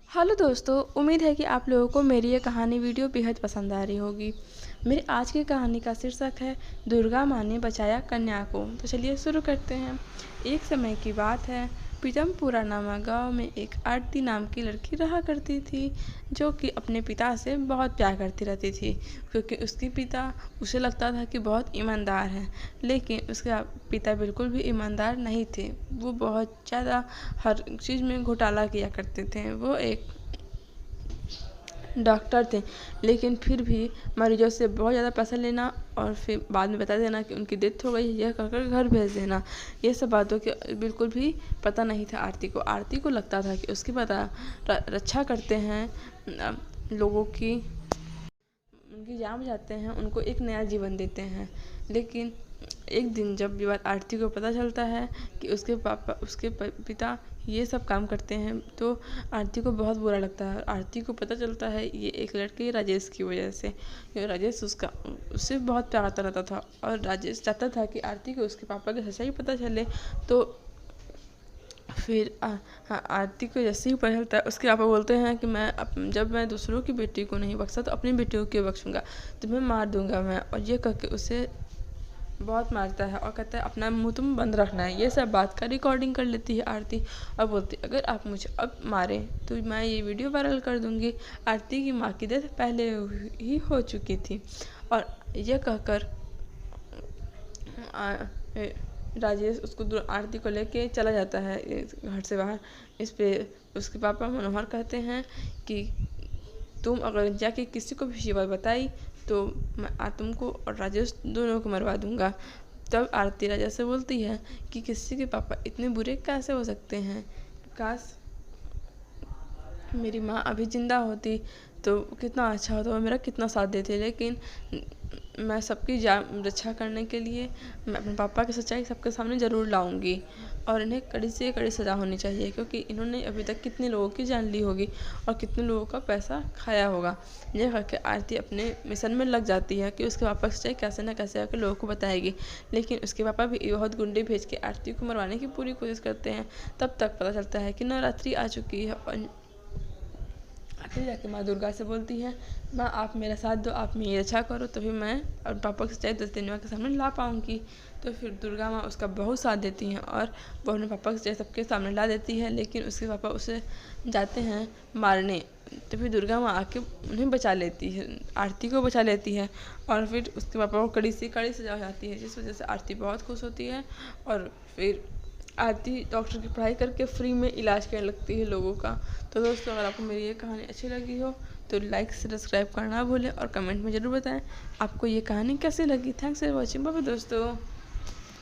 Hello दोस्तों, उम्मीद है कि आप लोगों को मेरी ये कहानी वीडियो बेहद पसंद आ रही होगी। मेरी आज की कहानी का शीर्षक है दुर्गा माँ ने बचाया कन्या को। तो चलिए शुरू करते हैं। एक समय की बात है, पीतमपुरा नामक गांव में एक आरती नाम की लड़की रहा करती थी, जो कि अपने पिता से बहुत प्यार करती रहती थी, क्योंकि उसके पिता उसे लगता था कि बहुत ईमानदार है। लेकिन उसके पिता बिल्कुल भी ईमानदार नहीं थे। वो बहुत ज़्यादा हर चीज़ में घोटाला किया करते थे। वो एक डॉक्टर थे, लेकिन फिर भी मरीजों से बहुत ज़्यादा पैसा लेना और फिर बाद में बता देना कि उनकी डेथ हो गई, यह कहकर घर भेज देना। ये सब बातों के बिल्कुल भी पता नहीं था आरती को। आरती को लगता था कि उसके पिता रक्षा करते हैं लोगों की, उनकी जान बचाते हैं, उनको एक नया जीवन देते हैं। लेकिन एक दिन जब ये बात आरती को पता चलता है कि उसके पिता ये सब काम करते हैं, तो आरती को बहुत बुरा लगता है। आरती को पता चलता है ये एक लड़के राजेश की वजह से। राजेश उससे बहुत प्यार करता रहता था, और राजेश चाहता था कि आरती को उसके पापा की सच्चाई पता चले। तो फिर आरती को जैसे ही पता चलता है, उसके पापा बोलते हैं कि जब मैं दूसरों की बेटी को नहीं बख्शा तो अपनी बेटी को क्यों बख्शूंगा, तुम्हें मार दूंगा मैं। और ये कह के उसे बहुत मारता है और कहता है अपना मुंह तुम बंद रखना है। ये सब बात का रिकॉर्डिंग कर लेती है आरती और बोलती है अगर आप मुझे अब मारें तो मैं ये वीडियो वायरल कर दूंगी। आरती की माँ की डेथ पहले ही हो चुकी थी। और यह कहकर राजेश उसको आरती को लेके चला जाता है घर से बाहर। इस पे उसके पापा मनोहर कहते हैं कि तुम अगर जाके किसी को भी ये बात बताई तो मैं तुमको और राजेश दोनों को मरवा दूंगा। तब आरती राजा से बोलती है कि किसी के पापा इतने बुरे कैसे हो सकते हैं, काश मेरी माँ अभी ज़िंदा होती तो कितना अच्छा होता, वो मेरा कितना साथ देती। लेकिन मैं सबकी जान रक्षा करने के लिए मैं अपने पापा की सच्चाई सबके सामने ज़रूर लाऊंगी, और इन्हें कड़ी से कड़ी सज़ा होनी चाहिए, क्योंकि इन्होंने अभी तक कितने लोगों की जान ली होगी और कितने लोगों का पैसा खाया होगा। यह करके आरती अपने मिशन में लग जाती है कि उसके पापा की सच्चाई कैसे न कैसे आकर लोगों को बताएगी। लेकिन उसके पापा भी बहुत गुंडे भेज के आरती को मरवाने की पूरी कोशिश करते हैं। तब तक पता चलता है कि नवरात्रि आ चुकी है, और फिर जाके माँ दुर्गा से बोलती है माँ आप मेरा साथ दो, आप मेरी रक्षा करो, तभी मैं और पापा की सच्चाई 10 दिन के सामने ला पाऊँगी। तो फिर दुर्गा माँ उसका बहुत साथ देती हैं और वो अपने पापा की सच्चाई सबके सामने ला देती है। लेकिन उसके पापा उसे जाते हैं मारने, तो फिर दुर्गा माँ आके उन्हें बचा लेती है, आरती को बचा लेती है। और फिर उसके पापा को कड़ी से कड़ी सजा हो जाती है, जिस वजह से आरती बहुत खुश होती है। और फिर आरती डॉक्टर की पढ़ाई करके फ्री में इलाज करने लगती है लोगों का। तो दोस्तों, अगर आपको मेरी ये कहानी अच्छी लगी हो तो लाइक सब्सक्राइब करना भूलें और कमेंट में ज़रूर बताएं आपको ये कहानी कैसी लगी। Thanks for watching. बाय दोस्तों।